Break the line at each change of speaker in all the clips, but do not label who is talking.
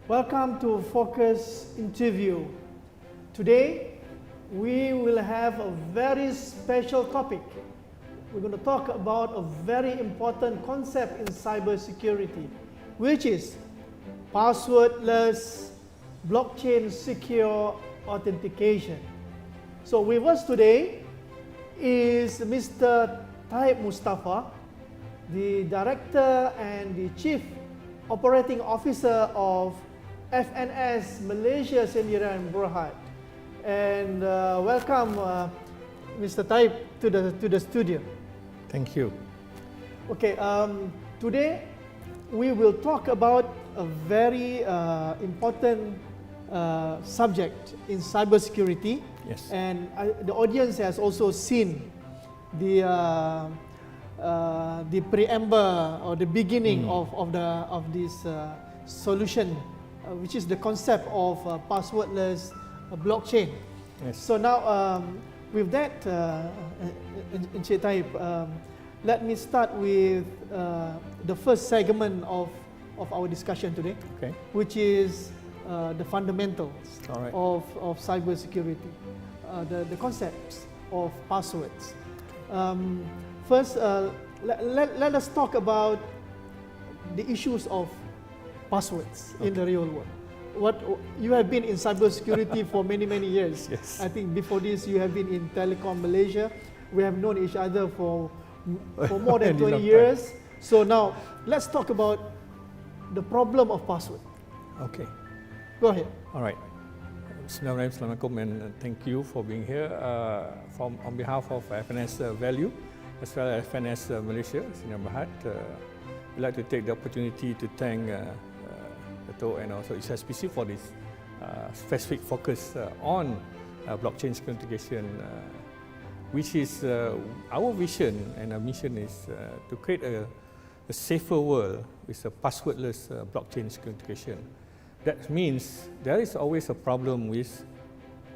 Welcome to Focus Interview. Today, we will have a very special topic. We're going to talk about a very important concept in cybersecurity, which is passwordless, blockchain secure authentication. So with us today is Mr. Taib Mustafa, the Director and the Chief Operating Officer of FNS Malaysia Sendirian Berhad. And welcome Mr. Taib to the studio.
Thank you.
Okay, today we will talk about a very important subject in cybersecurity.
Yes.
And the audience has also seen the preamble or the beginning of this solution, which is the concept of passwordless blockchain.
Yes.
So now, with that, Encik Taib, let me start with the first segment of our discussion today,
Okay.
which is the fundamentals
All right.
of cybersecurity, the concepts of passwords. First, let us talk about the issues of passwords in the real world. What you have been in cybersecurity for many years.
Yes.
I think before this you have been in Telecom Malaysia. We have known each other for more than 20 years. So now let's talk about the problem of password.
Okay.
Go ahead.
All right. Assalamualaikum and thank you for being here. On behalf of FNS Value as well as FNS Malaysia Sendirian Berhad, we'd like to take the opportunity to thank Dato' and also SPC for this specific focus on blockchain authentication, which is our vision and our mission is to create a safer world with a passwordless blockchain authentication. That means there is always a problem with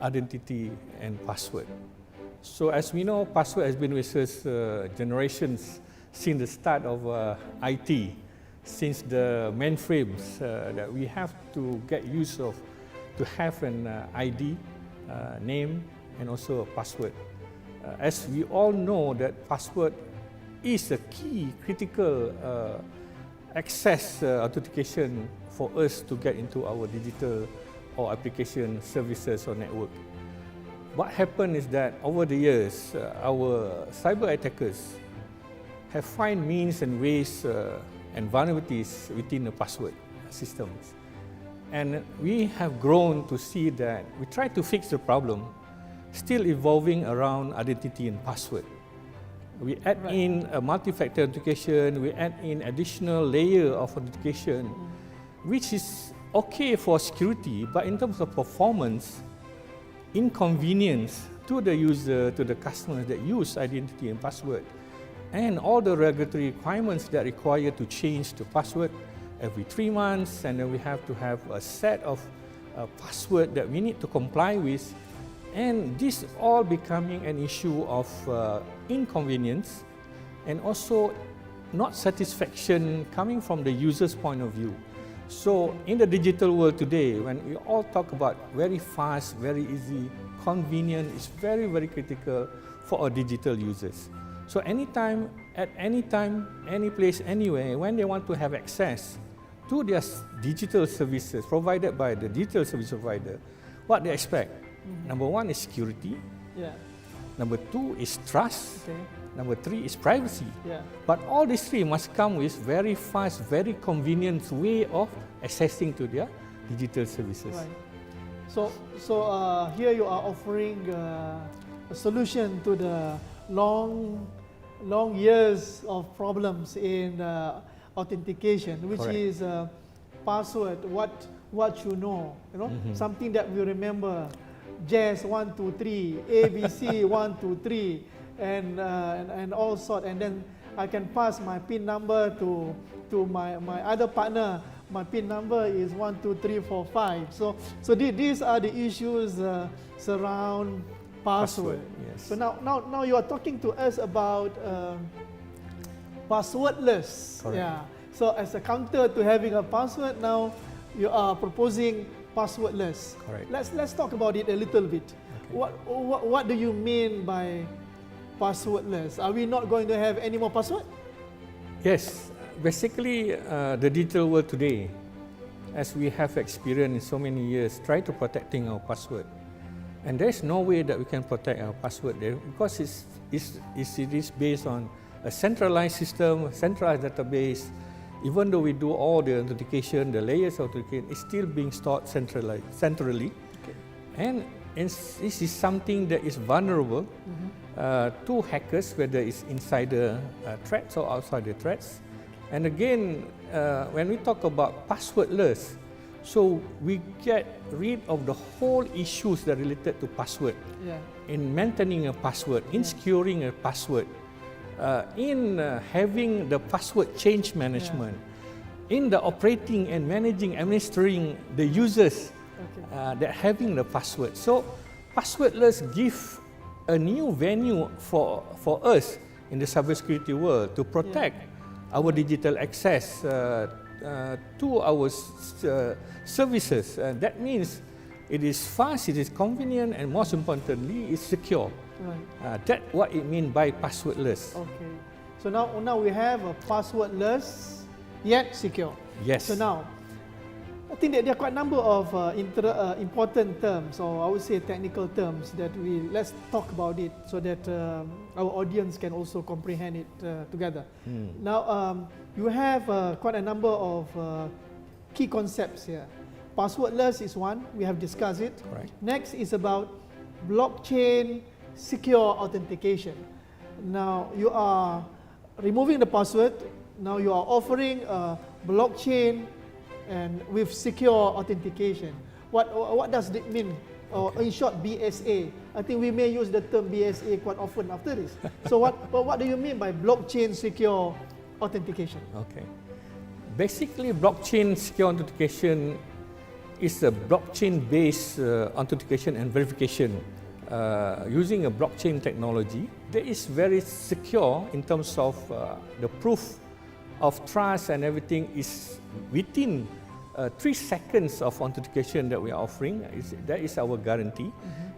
identity and password. So as we know, password has been with us generations since the start of IT, since the mainframes that we have to get use of to have an ID, name, and also a password. As we all know that password is a key critical access authentication for us to get into our digital or application services or network. What happened is that over the years, our cyber attackers have found means and ways and vulnerabilities within the password systems. And we have grown to see that we try to fix the problem, still evolving around identity and password. We add in a multi-factor authentication, we add in additional layer of authentication, which is okay for security, but in terms of performance, inconvenience to the user, to the customers that use identity and password, and all the regulatory requirements that require to change the password every 3 months, and then we have to have a set of password that we need to comply with, and this all becoming an issue of inconvenience and also not satisfaction coming from the user's point of view. So in the digital world today, when we all talk about very fast, very easy, convenient, it's very critical for our digital users. So anytime, at any time, any place, anywhere, when they want to have access to their digital services provided by the digital service provider, what they expect? Number 1 is security.
Yeah.
Number 2 is trust.
Okay.
Number 3 is privacy.
Yeah.
But all these 3 must come with very fast, very convenient way of accessing to their digital services.
Right. So here you are offering a solution to the long years of problems in authentication, which
Correct.
is password. What you know, something that we remember. Jazz 1 2 3, ABC 1 2 3, and all sort. And then I can pass my PIN number to my other partner. My PIN number is 1 2 3 4 5. So these are the issues surround password.
Yes.
So now you are talking to us about passwordless.
Correct.
Yeah. So as a counter to having a password, now you are proposing passwordless.
Correct.
Let's talk about it a little bit.
Okay.
What do you mean by passwordless? Are we not going to have any more password?
Yes, basically the digital world today, as we have experienced in so many years, try to protecting our password. And there's no way that we can protect our password there because it is based on a centralized system, centralized database. Even though we do all the authentication, the layers of authentication, it's still being stored centrally.
Okay.
And this is something that is vulnerable to hackers, whether it's insider threats or outsider threats. And again, when we talk about passwordless, so we get rid of the whole issues that are related to password.
Yeah.
In maintaining a password, in securing a password, in having the password change management, in the operating and managing, administering the users that having the password. So passwordless give a new venue for us in the cybersecurity world to protect our digital access to our services. That means it is fast, it is convenient, and most importantly, it's secure.
Right.
That's what it means by passwordless.
Okay. So now we have a passwordless yet secure.
Yes.
So now, I think that there are quite a number of important terms, or I would say technical terms, that let's talk about it so that our audience can also comprehend it together. Now, you have quite a number of key concepts here. Passwordless is one, we have discussed it.
Right.
Next is about blockchain secure authentication. Now, you are removing the password, now you are offering a blockchain and with secure authentication. What does it mean? Or in short, BSA. I think we may use the term BSA quite often after this. So what do you mean by blockchain secure authentication?
Okay. Basically, blockchain secure authentication is a blockchain-based authentication and verification using a blockchain technology that is very secure in terms of the proof of trust and everything is within 3 seconds of authentication that we are offering. That is our guarantee.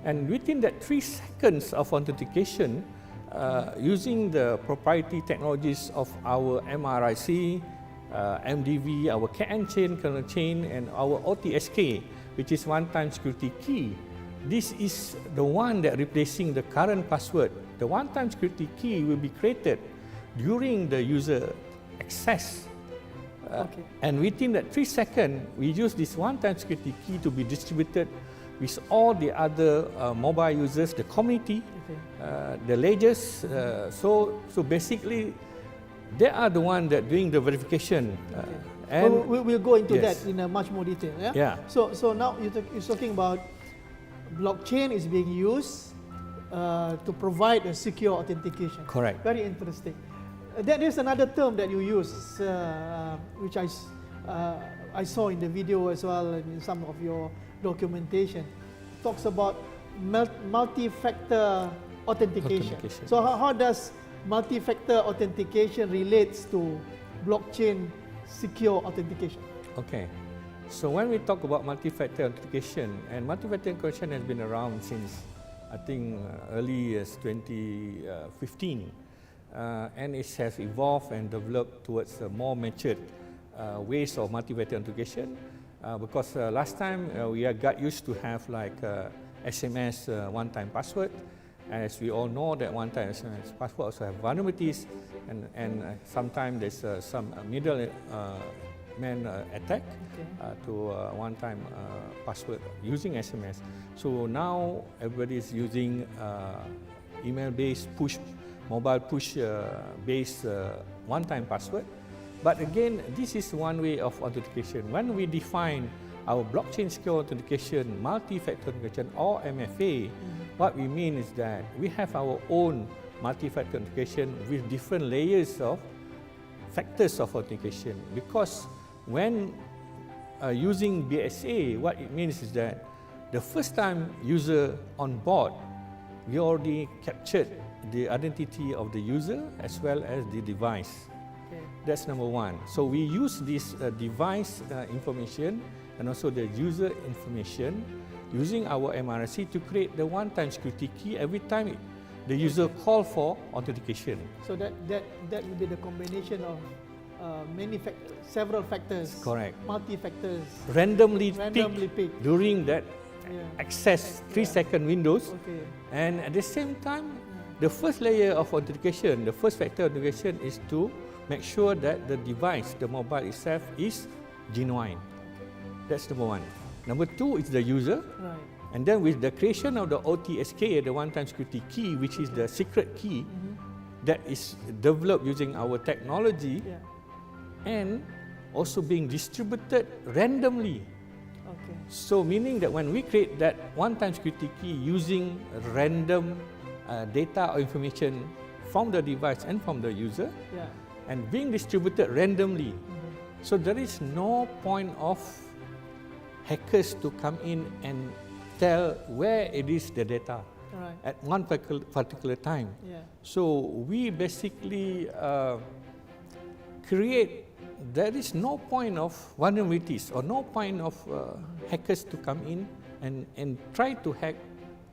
And within that 3 seconds of authentication, using the proprietary technologies of our MRIC, MDV, our CAN chain, kernel chain, and our OTSK, which is one-time security key. This is the one that replacing the current password. The one-time security key will be created during the user access. And within that 3 seconds, we use this one-time security key to be distributed with all the other mobile users, the community, the ledgers. So basically, they are the one that doing the verification.
And we'll go into that in much more detail.
Yeah.
So now you're talking about blockchain is being used to provide a secure authentication.
Correct.
Very interesting. There is another term that you use, which I saw in the video as well and in some of your documentation. Talks about multi-factor authentication. So how does multi-factor authentication relates to blockchain secure authentication?
Okay. So when we talk about multi-factor authentication, and multi-factor authentication has been around since I think early as 2015. And it has evolved and developed towards more matured ways of multi-factor authentication because last time we got used to have like SMS one-time password. As we all know that one-time SMS password also have vulnerabilities and sometimes there's some middleman attack to one-time password using SMS. So now everybody is using email-based mobile push-based one-time password. But again, this is one way of authentication. When we define our blockchain secure authentication, multi-factor authentication, or MFA, what we mean is that we have our own multi-factor authentication with different layers of factors of authentication. Because when using BSA, what it means is that the first time user on board, we already captured the identity of the user as well as the device. That's number one. So we use this device information and also the user information using our MRC to create the one-time security key every time the user call for authentication.
So that will be the combination of several factors.
Correct.
Multi-factors.
Randomly
picked
during that access 3-second windows.
Okay.
And at the same time, the first layer of authentication, the first factor authentication is to make sure that the device, the mobile itself, is genuine. That's number one. Number two is the user.
Right.
And then with the creation of the OTSK, the one-time security key, which is the secret key that is developed using our technology and also being distributed randomly.
Okay.
So meaning that when we create that one-time security key using random data or information from the device and from the user and being distributed randomly, so there is no point of hackers to come in and tell where it is the data at one particular time. So we basically create, there is no point of vulnerabilities or no point of hackers to come in and try to hack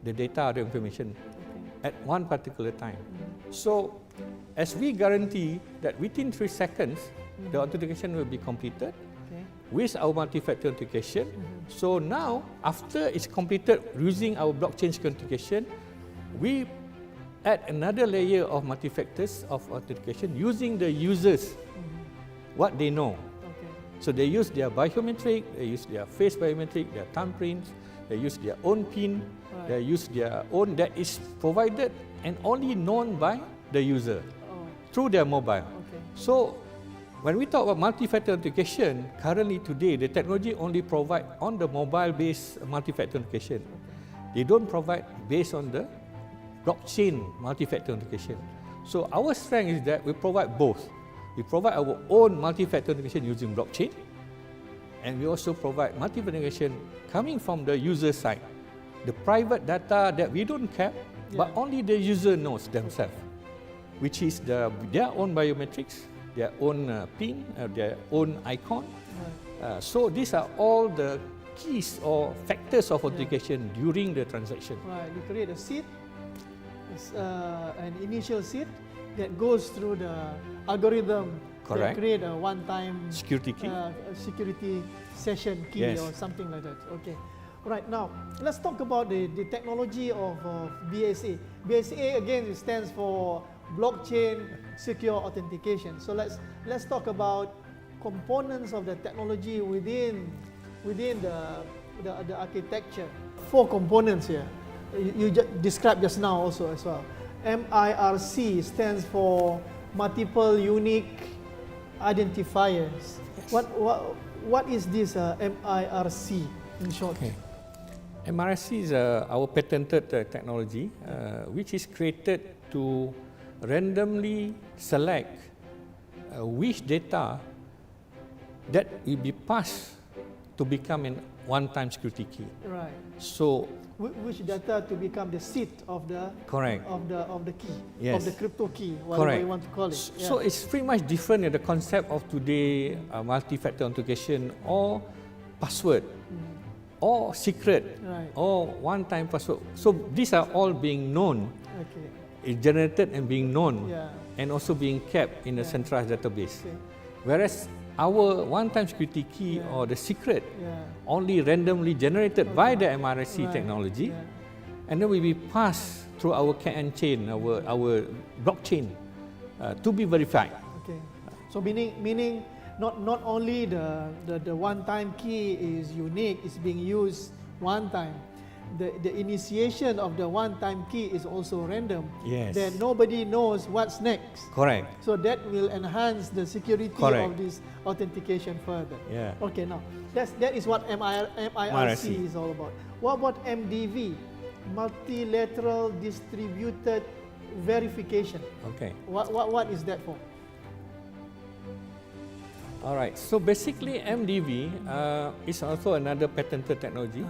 the data or the information at one particular time. So as we guarantee that within 3 seconds, the authentication will be completed with our multi-factor authentication. So now, after it's completed using our blockchain authentication, we add another layer of multi-factors of authentication using the users, what they know. So they use their biometric, they use their face biometric, their thumbprints, they use their own PIN, they use their own that is provided and only known by the user through their mobile. So when we talk about multi-factor authentication, currently today the technology only provide on the mobile-based multi-factor authentication. They don't provide based on the blockchain multi-factor authentication. So our strength is that we provide both. We provide our own multi-factor authentication using blockchain, and we also provide multi-factor authentication coming from the user side. The private data that we don't cap, but only the user knows themselves, which is their own biometrics, their own PIN, their own icon. So these are all the keys or factors of authentication during the transaction.
Right, we create a seed, it's an initial seed that goes through the algorithm that create a one-time
security key,
security session key or something like that. Okay. Right, now let's talk about the technology of BSA. BSA again it stands for blockchain secure authentication. So let's talk about components of the technology within the architecture. 4 components here. You described just now also as well. MIRC stands for multiple unique identifiers. What is this MIRC in short?
Okay. MRC is our patented technology, which is created to randomly select which data that will be passed to become a one-time security key.
Right.
So
which data to become the seed of the of the key, of the crypto key, whatever you want to call it.
So it's pretty much different in the concept of today multi-factor authentication or password or secret or one-time password. So these are all being known. It's generated and being known and also being kept in a centralized database. Whereas our one-time security key or the secret only randomly generated by the MRC technology and then will be passed through our KN chain, our blockchain to be verified.
Okay. So meaning not only the one-time key is unique, it's being used one time. The initiation of the one-time key is also random. Then nobody knows what's next.
Correct.
So that will enhance the security of this authentication further. Okay, now that is what MIRC is all about. What about MDV? Multilateral distributed verification.
Okay.
What is that for?
All right. So basically, MDV is also another patented technology.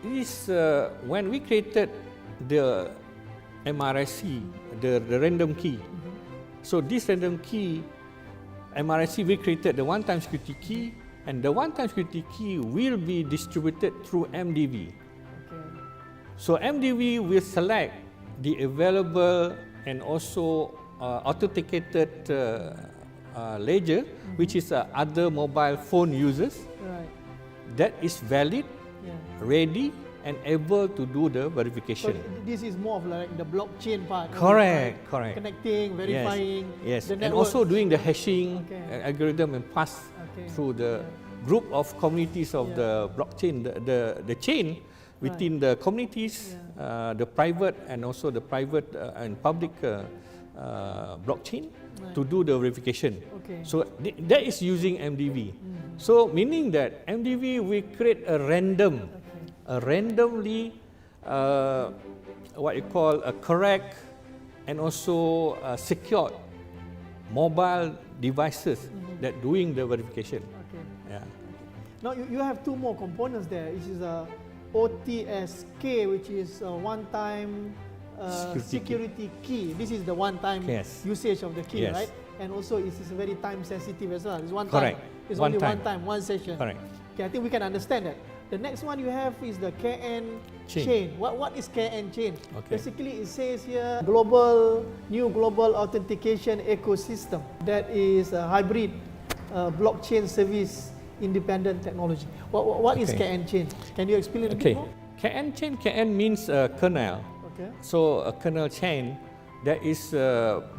It is when we created the MRC, the random key. So this random key, MRC, we created the one-time security key and the one-time security key will be distributed through MDV.
Okay.
So MDV will select the available and also authenticated ledger, which is other mobile phone users
Right.
that is valid,
Yeah.
ready, and able to do the
So
verification.
this is more of like the blockchain part.
Correct,
right?
correct.
Connecting, verifying.
Yes,
the
and also
networks.
doing the hashing
Okay.
algorithm and pass
Okay.
through the group of communities of the blockchain, the chain within the communities, the private and also the private and public blockchain to do the verification.
Okay.
So that is using MDV. So meaning that MDV will create a randomly what you call a correct and also secured mobile devices that doing the verification.
Okay.
Yeah.
Now you have two more components there. This is a OTSK, which is a one-time security key. This is the one-time
Yes.
usage of the key,
Yes.
right? And also it is very time sensitive as well. It's one
Correct.
time. It's
One
only
time.
one time, one session.
Correct.
Okay, I think we can understand that. The next one you have is the KN
Chain.
chain. What is KN chain?
Okay.
Basically, it says here new global authentication ecosystem that is a hybrid blockchain service independent technology. What is
Okay.
KN chain? Can you explain a
Okay.
bit more?
KN chain, KN means kernel.
Okay.
So a kernel chain, that is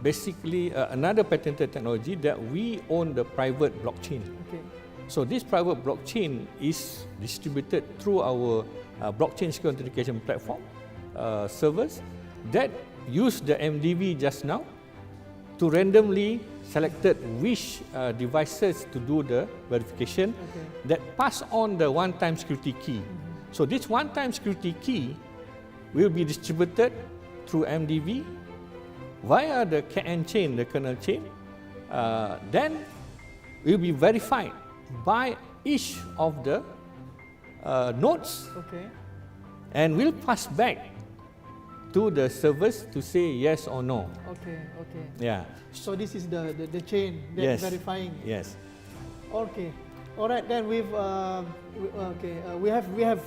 basically another patented technology that we own the private blockchain.
Okay.
So this private blockchain is distributed through our blockchain secure authentication platform servers that use the MDV just now to randomly selected which devices to do the verification that pass on the one-time security key. So this one-time security key will be distributed through MDV via the KN chain, the kernel chain, then will be verified by each of the nodes
Okay.
and will pass back to the servers to say yes or no.
Okay. Okay.
Yeah.
So this is the chain that
Yes.
verifying.
Yes.
Okay. All right. Then we have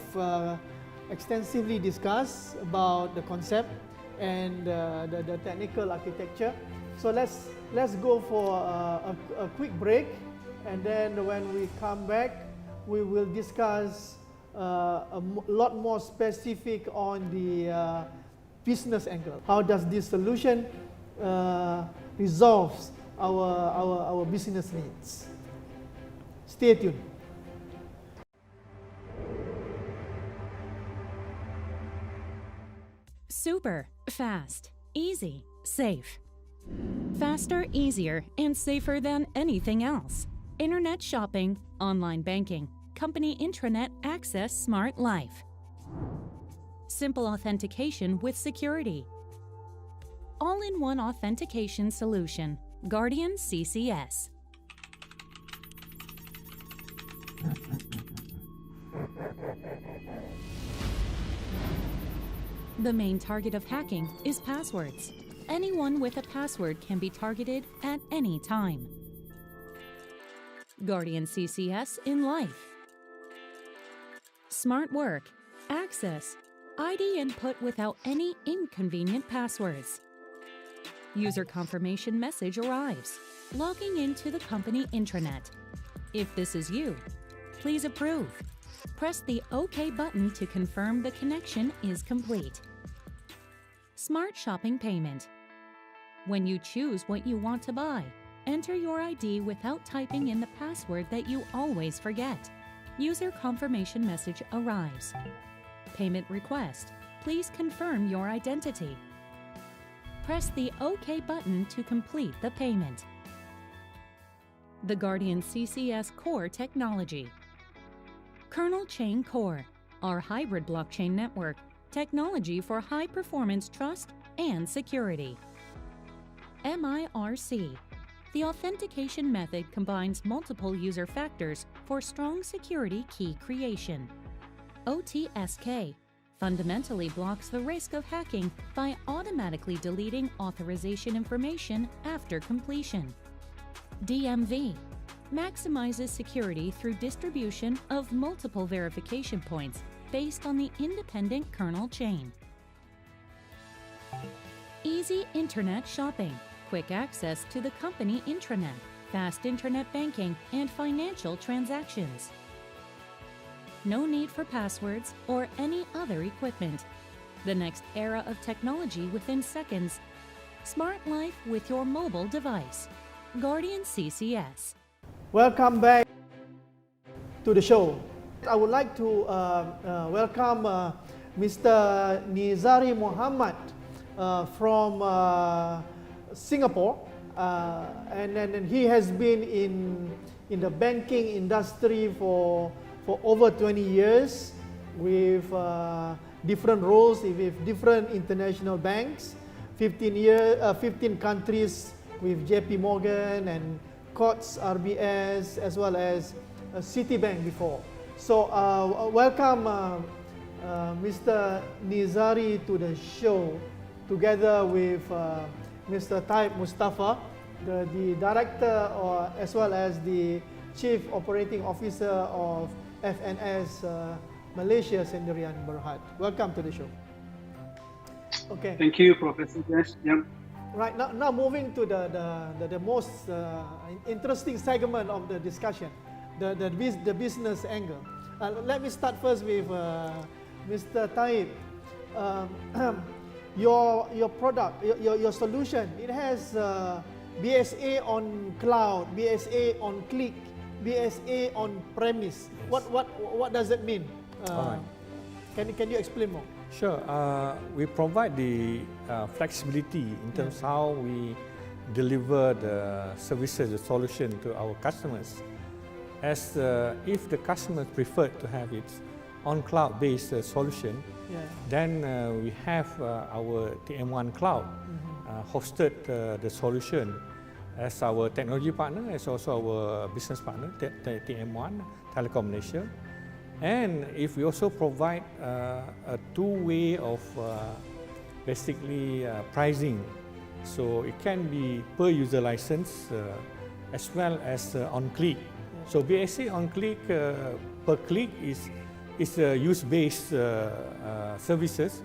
extensively discussed about the concept and the technical architecture. So let's go for a quick break, and then when we come back, we will discuss a lot more specific on the business angle. How does this solution resolves our business needs? Stay tuned.
Super, fast, easy, safe. Faster, easier, and safer than anything else. Internet shopping, online banking, company intranet access smart life. Simple authentication with security. All-in-one authentication solution, Guardian CCS. The main target of hacking is passwords. Anyone with a password can be targeted at any time. Guardian CCS in life. Smart work, access, ID input without any inconvenient passwords. User confirmation message arrives, logging into the company intranet. If this is you, please approve. Press the OK button to confirm the connection is complete. Smart shopping payment. When you choose what you want to buy, enter your ID without typing in the password that you always forget. User confirmation message arrives. Payment request. Please confirm your identity. Press the OK button to complete the payment. The Guardian CCS Core technology. Kernel Chain Core, our hybrid blockchain network, technology for high-performance trust and security. MIRC. The authentication method combines multiple user factors for strong security key creation. OTSK fundamentally blocks the risk of hacking by automatically deleting authorization information after completion. DMV maximizes security through distribution of multiple verification points based on the independent kernel chain. Easy internet shopping, quick access to the company intranet, fast internet banking, and financial transactions. No need for passwords or any other equipment. The next era of technology within seconds. Smart life with your mobile device. Guardian CCS.
Welcome back to the show. I would like to welcome Mr. Nizari Muhammad from Singapore, and he has been in the banking industry for over 20 years with different roles with different international banks, 15 countries with JP Morgan and Courts RBS as well as Citibank before. So welcome Mr. Nizari to the show together with Mr. Taib Mustafa, the director as well as the Chief Operating Officer of FNS Malaysia Sendirian Berhad. Welcome to the show. Okay.
Thank you, Professor Jess. Yep.
Right, now moving to the most interesting segment of the discussion, the business angle. Let me start first with Mr. Taib. Your product, your solution, it has BSA on cloud, BSA on click, BSA on premise.
Yes.
What does it mean?
All right.
Can you explain more?
Sure. We provide the flexibility in terms how we deliver the services, the solution to our customers. As if the customer prefer to have it on cloud-based solution, then we have our TM1 Cloud hosted the solution as our technology partner, as also our business partner, TM1 Telecom Malaysia. And if we also provide a two-way of basically pricing, so it can be per user license as well as on click. So BSA on click per click is use-based services.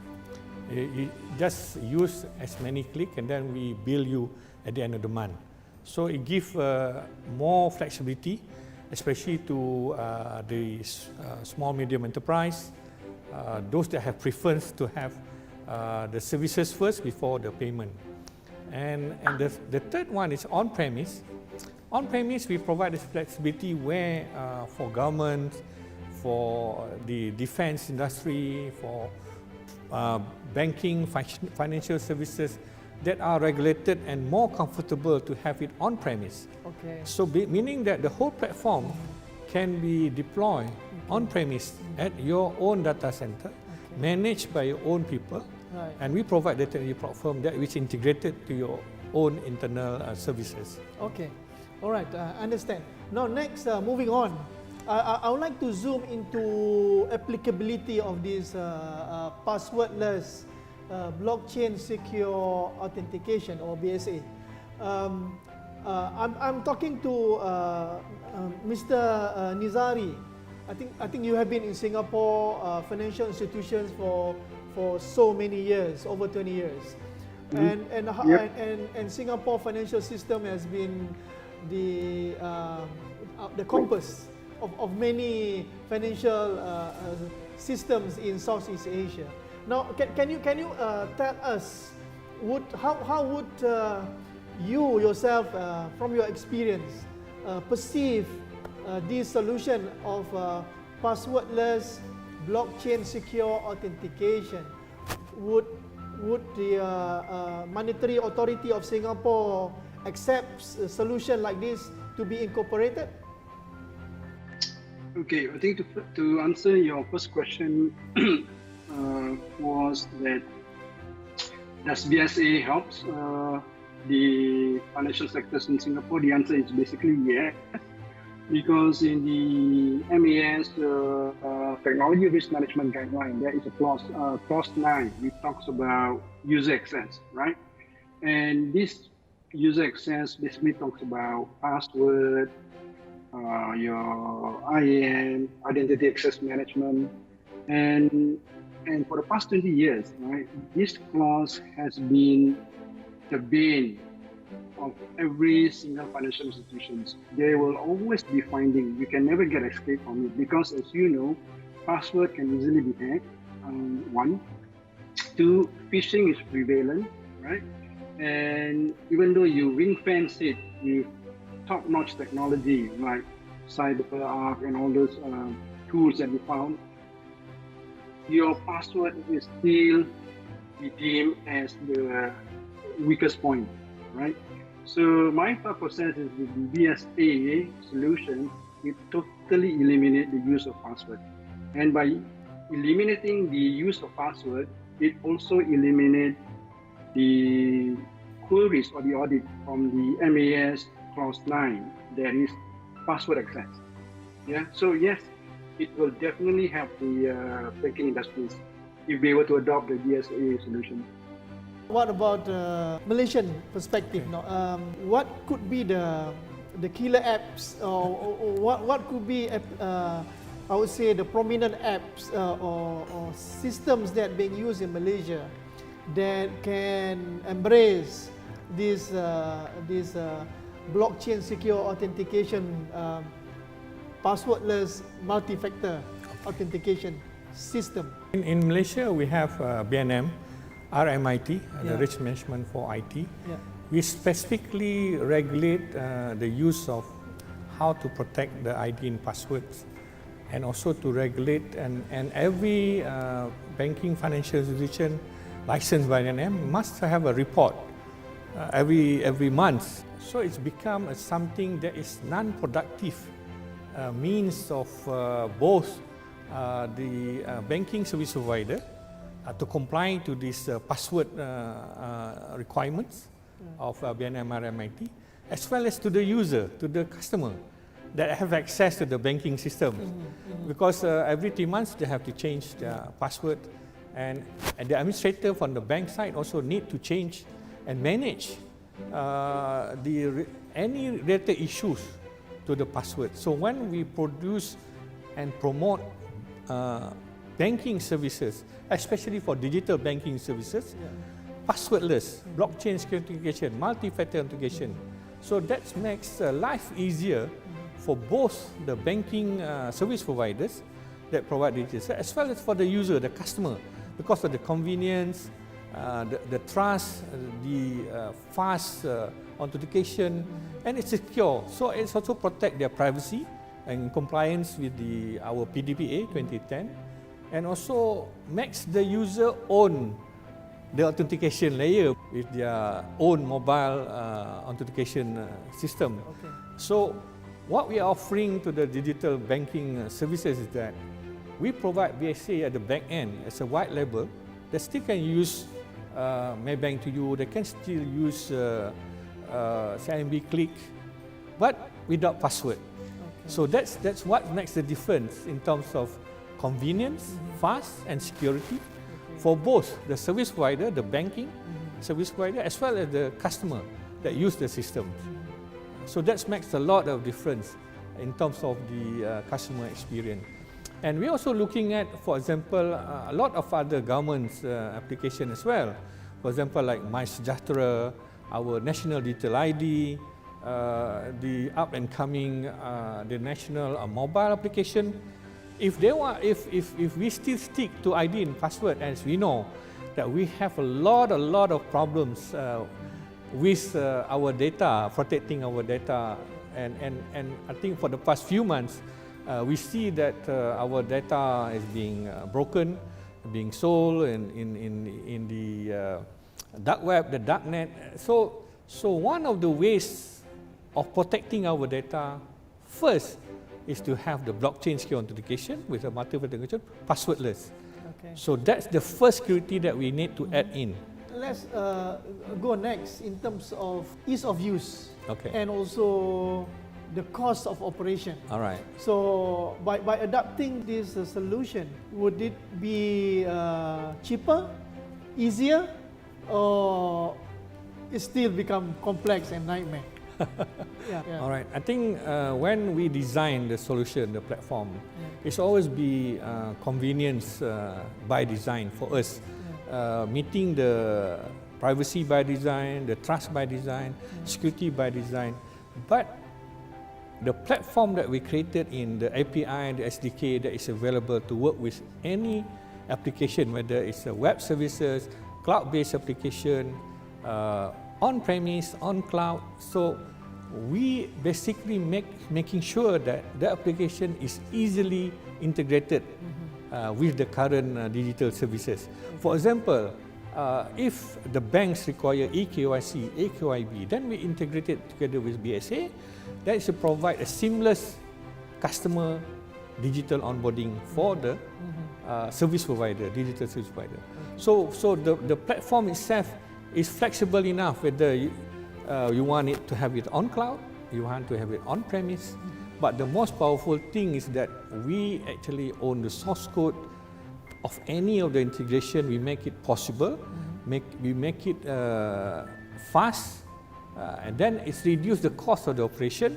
You just use as many click and then we bill you at the end of the month. So it gives more flexibility, especially to the small medium enterprise, those that have preference to have the services first before the payment. And the third one is on-premise. On-premise, we provide this flexibility where for government, for the defense industry, for banking, financial services that are regulated and more comfortable to have it on-premise.
Okay.
So meaning that the whole platform can be deployed on-premise at your own data center, managed by your own people, and we provide the technology platform that which integrated to your own internal services.
Okay, all right, understand. Now next, moving on, I would like to zoom into applicability of this passwordless blockchain secure authentication or BSA. I'm talking to Mr. Nizari. I think you have been in Singapore financial institutions for so many years, over 20 years, and Singapore financial system has been the compass of many financial systems in Southeast Asia. Now, can you tell us how would you yourself, from your experience, perceive this solution of passwordless blockchain secure authentication? Would the Monetary Authority of Singapore accept a solution like this to be incorporated?
Okay, I think to answer your first question was that does BSA helps the financial sectors in Singapore? The answer is basically yes, because in the MAS Technology Risk Management Guideline, there is a clause 9, which talks about user access, right? And this user access basically talks about password, your IAM, identity access management, and for the past 20 years, right, this clause has been the bane of every single financial institutions. They will always be finding, you can never get escape from it because, as you know, password can easily be hacked. One, two, phishing is prevalent, right? And even though you ring fence it with top-notch technology like CyberArk and all those tools that we found, your password is still be deemed as the weakest point, right? So my thought process is with the BSA solution, it totally eliminates the use of password. And by eliminating the use of password, it also eliminates the queries or the audit from the MAS clause 9, that is password access. Yeah, so yes, it will definitely help the banking industries if they were to adopt the BSA solution.
What about Malaysian perspective? No? What could be the killer apps, or what could be I would say the prominent apps or systems that being used in Malaysia that can embrace this blockchain secure authentication, passwordless multi-factor authentication system?
In Malaysia, we have BNM, RMIT, the
Yeah.
Risk Management for IT.
Yeah.
We specifically regulate the use of how to protect the ID and passwords, and also to regulate and every banking financial institution licensed by BNM must have a report every month. So it's become something that is non-productive means of both the banking service provider to comply to these password requirements of BNM RMIT, as well as to the user, to the customer that have access to the banking system. Because every 3 months they have to change their password, and the administrator from the bank side also need to change and manage any related issues to the password. So when we produce and promote banking services, especially for digital banking services, passwordless, blockchain authentication, multi-factor authentication. So that makes life easier for both the banking service providers that provide digital, as well as for the user, the customer, because of the convenience, the trust, the fast authentication, and it's secure. So it's also protect their privacy and compliance with our PDPA 2010, and also makes the user own the authentication layer with their own mobile authentication system.
Okay.
So what we are offering to the digital banking services is that we provide BSA at the back end as a white label that still can use Maybank to you, they can still use CIMB Click, but without password. So that's what makes the difference in terms of convenience, fast and security for both the service provider, the banking service provider, as well as the customer that use the system. So that makes a lot of difference in terms of the customer experience. And we're also looking at, for example, a lot of other government's application as well. For example, like MySejahtera, our national digital ID, the up and coming the national mobile application. If we still stick to ID and password, as we know that we have a lot of problems with our data, protecting our data, and I think for the past few months we see that our data is being broken, being sold in the dark web, the dark net. So one of the ways of protecting our data first is to have the blockchain secure authentication with a multi-factor authentication, passwordless.
Okay.
So that's the first security that we need to add in.
Let's go next in terms of ease of use,
Okay.
and also the cost of operation.
All right.
So by adopting this solution, would it be cheaper, easier, or it still become complex and nightmare?
All right. I think when we design the solution, the platform, it's always be convenience by design for us, meeting the privacy by design, the trust by design, security by design. But the platform that we created in the API, the SDK that is available to work with any application, whether it's a web services, cloud-based application, on-premise, on cloud. So we basically making sure that the application is easily integrated with the current digital services. For example, if the banks require eKYC, eKYB, then we integrate it together with BSA. That is to provide a seamless customer digital onboarding for the service provider, digital service provider. So the platform itself is flexible enough whether you want it to have it on cloud, you want to have it on premise. But the most powerful thing is that we actually own the source code of any of the integration. We make it possible, we make it fast, and then it's reduce the cost of the operation,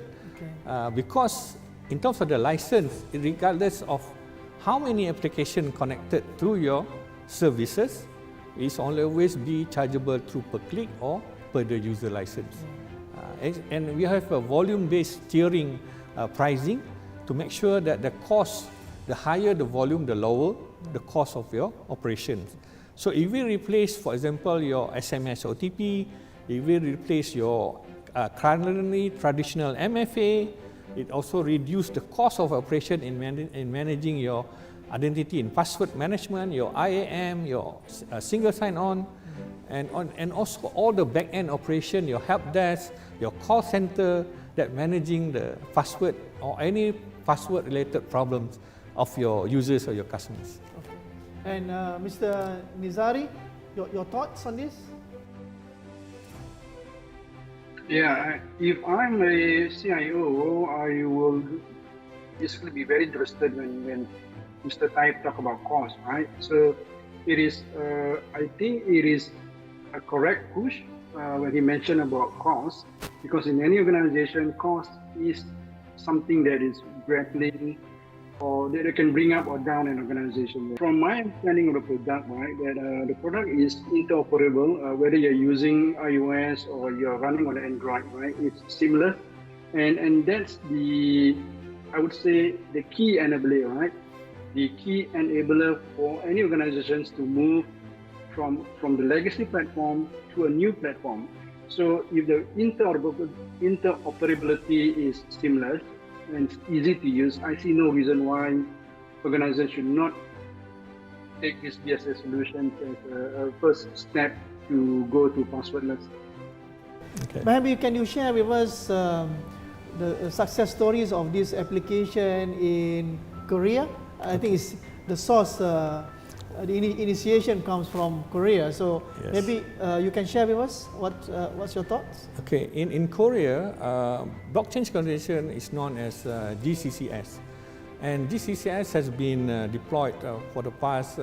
because in terms of the license, regardless of how many applications connected to your services, it's always be chargeable through per click or per the user license. And we have a volume-based tiering pricing to make sure that the cost, the higher the volume, the lower the cost of your operations. So if we replace, for example, your SMS OTP, if we replace your currently traditional MFA, it also reduces the cost of operation in managing your identity and password management, your IAM, your single sign-on, and also all the back-end operation, your help desk, your call center, that managing the password or any password-related problems of your users or your customers.
Okay. And Mr. Nizari, your thoughts on this?
Yeah, if I'm a CIO, I will basically be very interested when Mr. Taib talk about cost, right? So it is, I think it is a correct push when he mentioned about cost, because in any organization, cost is something that is grappling or that it can bring up or down an organization. From my understanding of the product, right, that the product is interoperable, whether you're using iOS or you're running on Android, right? It's similar, and that's the, I would say, the key enabler, right? The key enabler for any organizations to move from the legacy platform to a new platform. So if the interoperability is seamless and it's easy to use, I see no reason why organizations should not take this BSS solution as a first step to go to passwordless.
Okay. Maybe can you share with us the success stories of this application in Korea? I think it's the source, the initiation comes from Korea. So maybe you can share with us what's your thoughts?
Okay, in Korea, blockchain synchronization is known as GCCS, and GCCS has been deployed for the past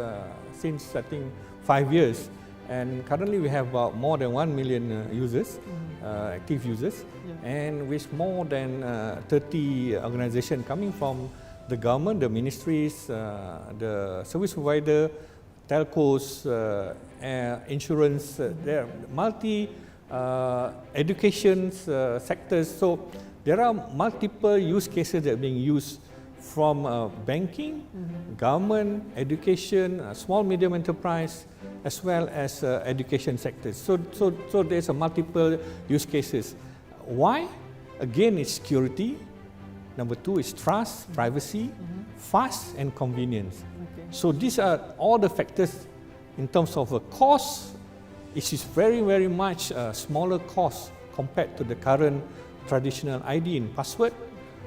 since I think 5 years, and currently we have about more than 1 million users, active users, and with more than 30 organizations coming from the government, the ministries, the service provider, telcos, insurance, there are multi education sectors. So there are multiple use cases that are being used from banking, government, education, small medium enterprise, as well as education sectors. So there's a multiple use cases. Why? Again, it's security. Number 2 is trust, privacy, fast and convenience. Okay. So these are all the factors in terms of the cost. It is very, very much smaller cost compared to the current traditional ID and password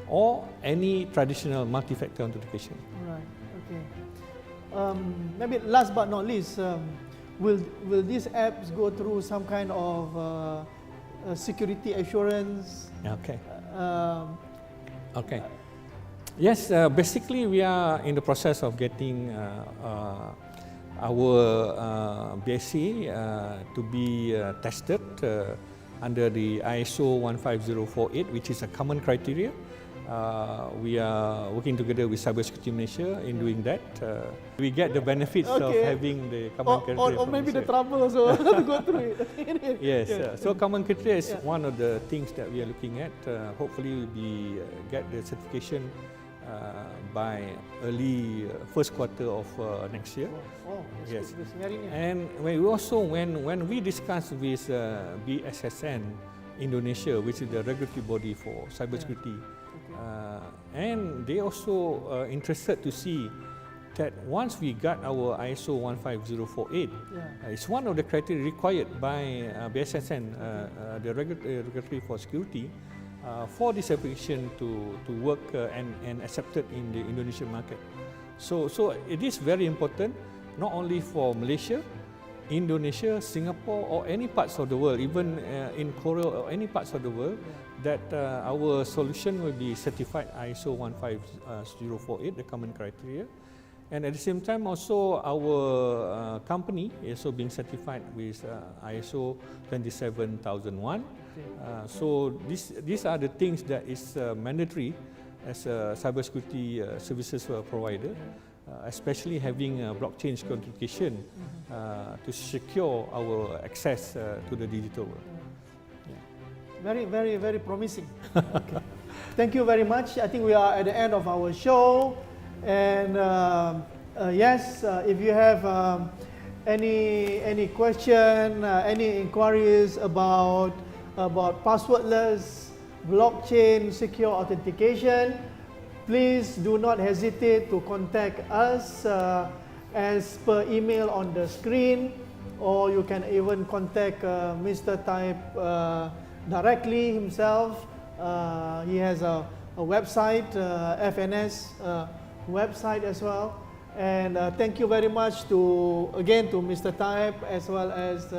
or any traditional multi-factor authentication.
Right. Okay. Maybe last but not least, will these apps go through some kind of security assurance?
Okay. Okay. Yes, basically we are in the process of getting our BSC to be tested under the ISO 15048, which is a common criteria. We are working together with Cybersecurity Malaysia in doing that. We get the benefits of having the common criteria.
Or maybe the trouble also to go through it.
Yes, so common criteria is one of the things that we are looking at. Hopefully we'll get the certification by early first quarter of next year.
Yes. Good. That's very nice.
And when we discuss with BSSN Indonesia, which is the regulatory body for cybersecurity, and they also interested to see that once we got our ISO 15048, it's one of the criteria required by BSSN, the regulatory for security, for this application to work and accepted in the Indonesian market. So it is very important, not only for Malaysia, Indonesia, Singapore, or any parts of the world, even in Korea or any parts of the world, that our solution will be certified ISO 15048, the common criteria. And at the same time also our company is also being certified with ISO 27001. So these are the things that is mandatory as a cybersecurity services provider, especially having blockchain authentication to secure our access to the digital world.
Very promising. Okay. Thank you very much. I think we are at the end of our show. And yes, if you have any question, any inquiries about passwordless blockchain secure authentication, please do not hesitate to contact us as per email on the screen, or you can even contact Mr. Taib directly himself. He has a website, FNS website as well. And thank you very much to Mr. Taib, as well as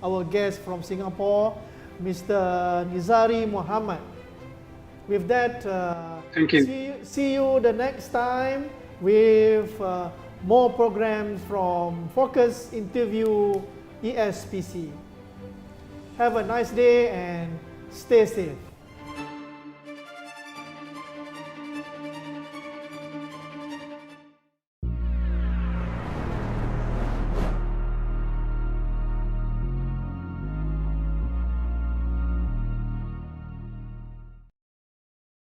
our guest from Singapore, Mr. Nizari Muhammad. With that,
thank you.
See you the next time with more programs from Focus Interview ESPC. Have a nice day and stay safe.